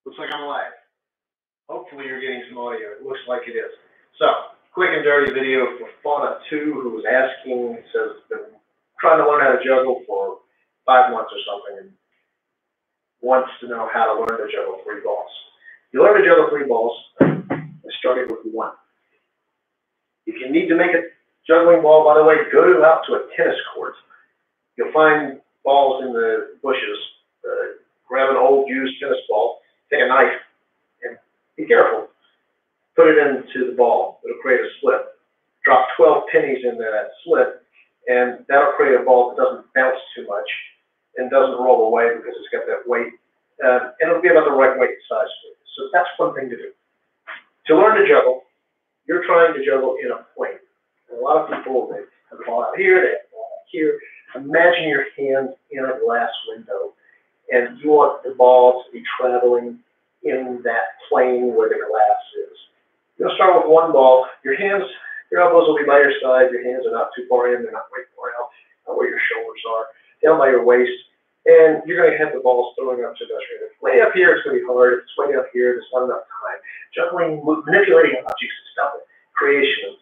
Looks like I'm live. Hopefully you're getting some audio. It looks like it is. So, quick and dirty video for Fauna2, who was asking, says, been trying to learn how to juggle for 5 months or something, and wants to know how to learn to juggle 3 balls. You learn to juggle 3 balls by starting with 1. If you need to make a juggling ball, by the way, go out to a tennis court. You'll find balls in the bushes. Grab an old used tennis ball, take a knife, and be careful. Put it into the ball. It'll create a slit. Drop 12 pennies into that slit, and that'll create a ball that doesn't bounce too much and doesn't roll away because it's got that weight. And it'll be about the right weight and size for you. So that's one thing to do. To learn to juggle, you're trying to juggle in a plane. And a lot of people, they have the ball out here, they have the ball out here. Imagine your hands in a glass window, and you want the ball to be traveling in that plane where the glass is. You're going to start with 1 ball. Your elbows will be by your side. Your hands are not too far in. They're not way far out, not where your shoulders are. Down by your waist. And you're going to have the balls throwing up to industrial. Way up here, it's going to be hard. If it's way down here, there's not enough time. Juggling, manipulating objects and stuff, creation,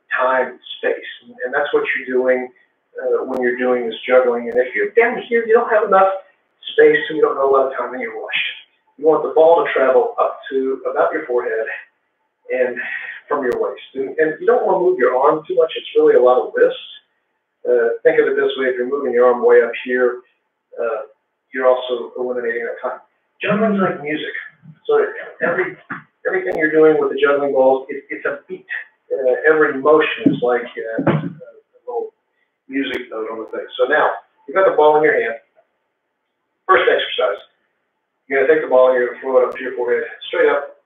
time, space. And that's what you're doing when you're doing this juggling. And if you're down here, you don't have enough space, so you don't know a lot of time, and you're rushed. You want the ball to travel up to about your forehead and from your waist. And you don't want to move your arm too much. It's really a lot of wrist. Think of it this way: if you're moving your arm way up here, you're also eliminating that time. Juggling's like music. So everything you're doing with the juggling balls, it's a beat. Every motion is like a little music note on the thing. So now, you've got the ball in your hand. First exercise. You're going to take the ball and you're going to throw it up to your forehead, straight up.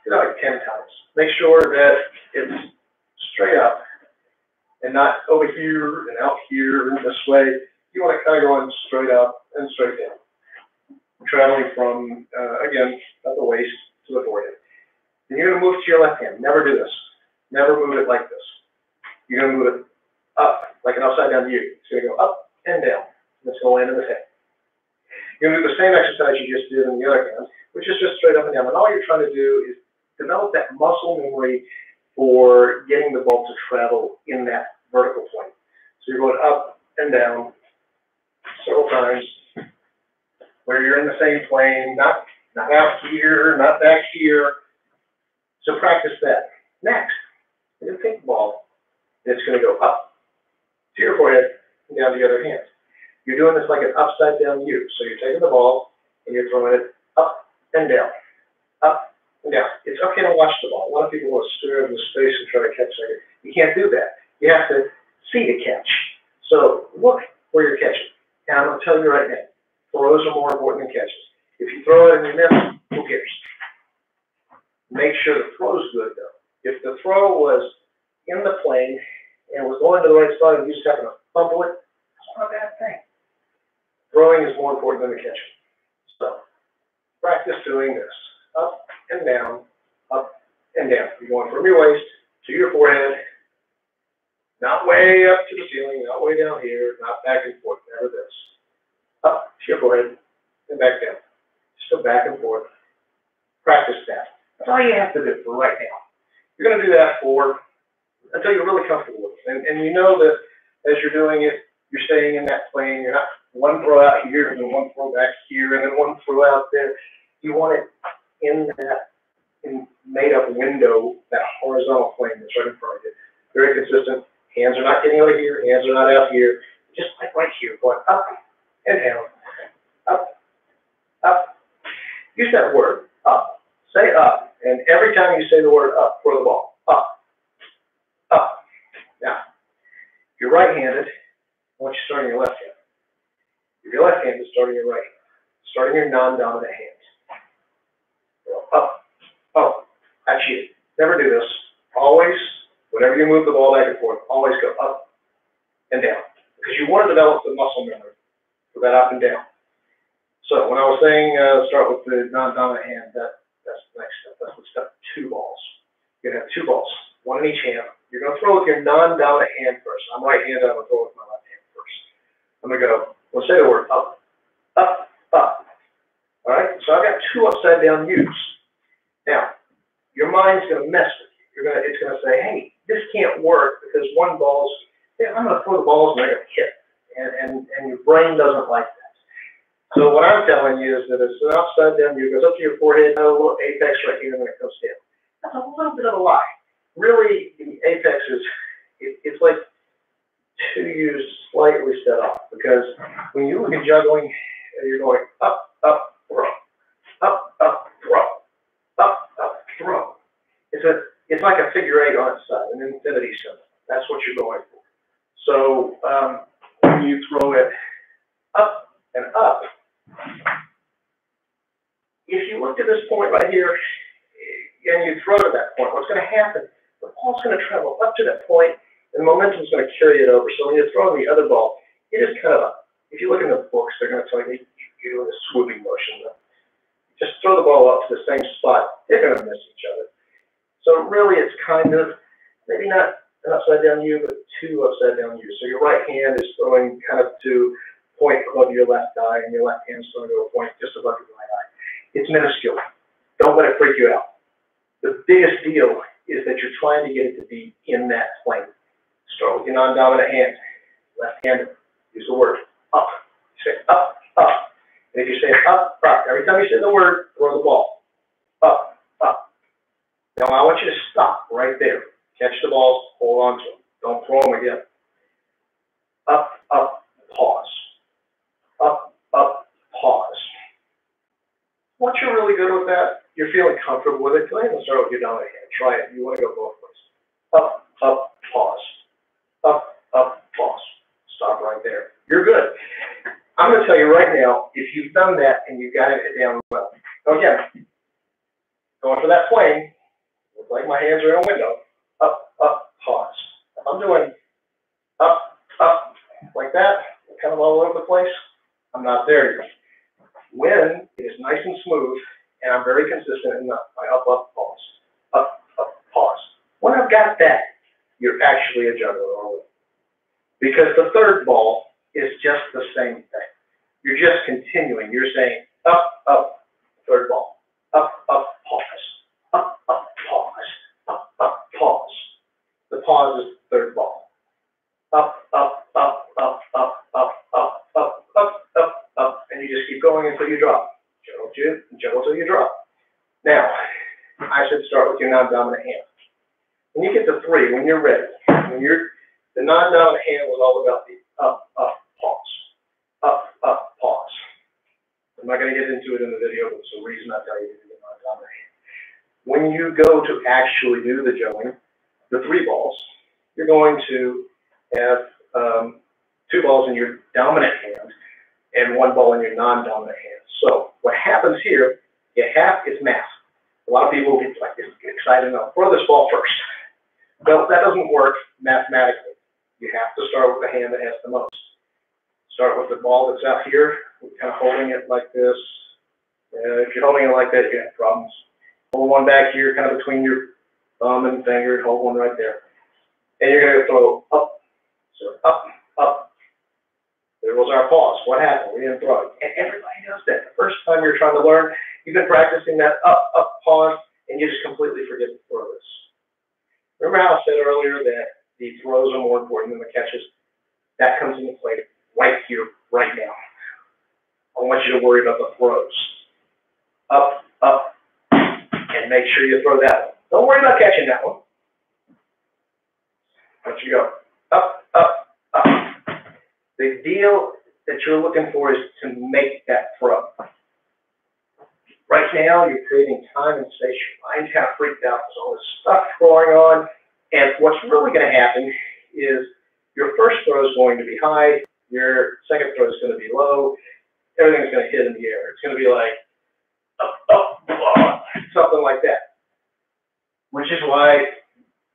Do that like 10 times. Make sure that it's straight up and not over here and out here and this way. You want to kind of go in straight up and straight down. Traveling from, again, at the waist to the forehead. Then you're going to move to your left hand. Never do this. Never move it like this. You're going to move it up, like an upside down U. It's going to go up and down. And it's going to land in the head. You're going to do the same exercise you just did in the other hand, which is just straight up and down. And all you're trying to do is develop that muscle memory for getting the ball to travel in that vertical plane. So you're going up and down several times where you're in the same plane, not out here, not back here. So practice that. Next, you're going to take the ball, and it's going to go up to your forehead and down to the other hand. You're doing this like an upside down U. So you're taking the ball and you're throwing it up and down, up and down. It's okay to watch the ball. A lot of people will stare into space and try to catch it. You can't do that. You have to see to catch. So look where you're catching. And I'm going to tell you right now, throws are more important than catches. If you throw it and you miss, who cares? Make sure the throw's good though. If the throw was in the plane and was going to the right spot and you just happened to fumble it, that's not a bad thing. Throwing is more important than the catching. So, practice doing this. Up and down, up and down. You're going from your waist to your forehead, not way up to the ceiling, not way down here, not back and forth, never this. Up to your forehead and back down. Just go back and forth. Practice that. That's all you have to do for right now. You're going to do that until you're really comfortable with it. And you know that as you're doing it, you're staying in that plane. You're not one throw out here and then one throw back here and then one throw out there. You want it in that made-up window, that horizontal plane that's right in front of you. Very consistent. Hands are not getting out here. Hands are not out here. Just like right here, going up and down, up, up. Use that word, up. Say up. And every time you say the word up, throw the ball. Up, up. Now, if you're right-handed, I want you starting your left hand. If you're left-handed, starting your right hand. Starting your non-dominant hand. Up, up. I cheat. Never do this. Always, whenever you move the ball back and forth, always go up and down. Because you want to develop the muscle memory for that up and down. So when I was saying start with the non-dominant hand, that's the next step. That's what step 2 balls. You're going to have 2 balls, 1 in each hand. You're going to throw with your non-dominant hand first. I'm right-handed. I'm going to throw with my left hand first. I'm going to go, we'll say the word up, up, up. All right? So I've got 2 upside down U's. Now, your mind's going to mess with you. It's going to say, hey, this can't work because one ball's, I'm going to throw the balls and they're going to hit. And your brain doesn't like that. So what I'm telling you is that it's an upside down U. It goes up to your forehead, a little apex right here, and then it comes down. That's a little bit of a lie. Really, the apex is, it's like 2 U's slightly set off, because when you look at juggling, you're going up, up, throw, up, up, throw, up, up, throw. It's like a figure 8 on its side, an infinity symbol. That's what you're going for. So when you throw it up and up, if you look at this point right here and you throw to that point, what's going to happen? The ball's going to travel up to that point, and the momentum is going to carry it over. So when you're throwing the other ball, it is kind of if you look in the books, they're going to tell you you're doing a swooping motion. Just throw the ball up to the same spot. They're going to miss each other. So really, it's kind of maybe not an upside down U, but 2 upside down U's. So your right hand is throwing kind of to point above your left eye, and your left hand is throwing to a point just above your right eye. It's minuscule. Don't let it freak you out. The biggest deal is that you're trying to get it to be in that plane. Start with your non-dominant hand. Left hand, use the word up. You say up, up. And if you say up, up, every time you say the word, throw the ball. Up, up. Now I want you to stop right there. Catch the balls, hold on to them. Don't throw them again. Up, up, pause. Up, up, pause. Once you're really good with that, you're feeling comfortable with it, go ahead and start with your dominant hand. Try it. You want to go both ways. Up, up, pause. Up, up, pause. Stop right there. You're good. I'm going to tell you right now, if you've done that and you got it down well. So again, going for that plane, looks like my hands are in a window. Up, up, pause. If I'm doing up, up, like that, kind of all over the place, I'm not there yet. When it is nice and smooth, and I'm very consistent in my up, up, pause. Up, up, pause. When I've got that, you're actually a juggler. Because the third ball is just the same thing. You're just continuing. You're saying up, up, third ball. Up, up, pause. Up, up, pause. Up, up, pause. The pause is the third ball. Up, up, up, up, up, up, up, up, up, up, up, and you just keep going until you drop. Juggle till you drop. Now, I should start with your non-dominant hand. When you get to 3, when you're ready, the non-dominant hand was all about the up, up, pause. Up, up, pause. I'm not going to get into it in the video, but there's a reason I tell you to do the non-dominant hand. When you go to actually do the juggling, the 3 balls, you're going to have 2 balls in your dominant hand and 1 ball in your non-dominant hand. So what happens here, is math. A lot of people get excited and throw this ball first. Well, that doesn't work mathematically. You have to start with the hand that has the most. Start with the ball that's out here, kind of holding it like this. If you're holding it like that, you have problems. Hold one back here, kind of between your thumb and finger, hold one right there. And you're going to throw up. So up, up. There was our pause. What happened? We didn't throw it. And everybody does that. The first time you're trying to learn, you've been practicing that up, up, pause, and you just completely forget to throw this. Remember how I said earlier that the throws are more important than the catches? That comes into play right here, right now. I want you to worry about the throws. Up, up, and make sure you throw that one. Don't worry about catching that one. Let you go. Up, up, up. The deal that you're looking for is to make that throw. Right now, you're creating time and space. Your mind's kind of freaked out. There's all this stuff going on. And what's really going to happen is your first throw is going to be high. Your second throw is going to be low. Everything's going to hit in the air. It's going to be like up, up, up, something like that. Which is why,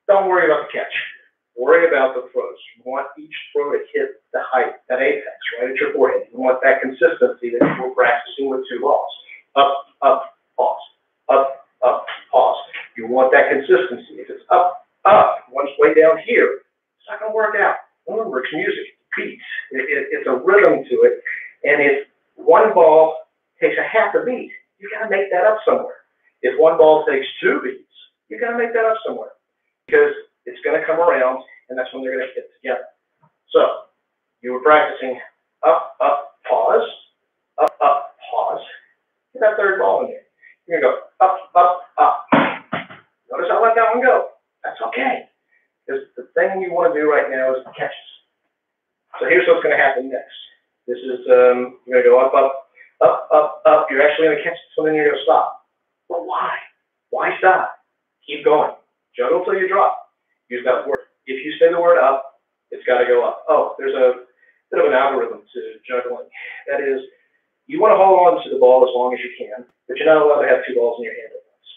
don't worry about the catch. Worry about the throws. You want each throw to hit the height, that apex, right at your forehead. You want that consistency that you were practicing with 2 balls. Up, up, pause. Up, up, pause. You want that consistency. If it's up, up, once way down here, it's not going to work out. Remember, it's music, it's beats. It's a rhythm to it. And if one ball takes a half a beat, You gotta make that up somewhere. If one ball takes 2 beats, you gotta make that up somewhere because it's gonna come around, and that's when they're gonna hit together. So you were practicing up, up, pause, up, up, pause. Get that third ball in there. You're gonna go up, up, up. Notice I let that one go. That's okay. Because the thing you want to do right now is the catches. So here's what's going to happen next. This is, you're going to go up, up, up, up, up. You're actually going to catch this one, and then you're going to stop. Well, why? Why stop? Keep going. Juggle till you drop. Use that word. If you say the word up, it's got to go up. Oh, there's a bit of an algorithm to juggling. That is, you want to hold on to the ball as long as you can, but you're not allowed to have 2 balls in your hand at once.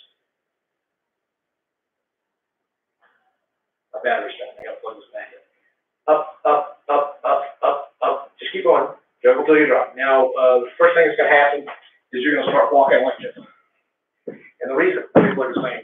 My battery's dying. I got to plug this back in. Up, up, up, up, up, up. Just keep going. Juggle till you drop. Now, the first thing that's going to happen is you're going to start walking like this. And the reason, let me plug this thing.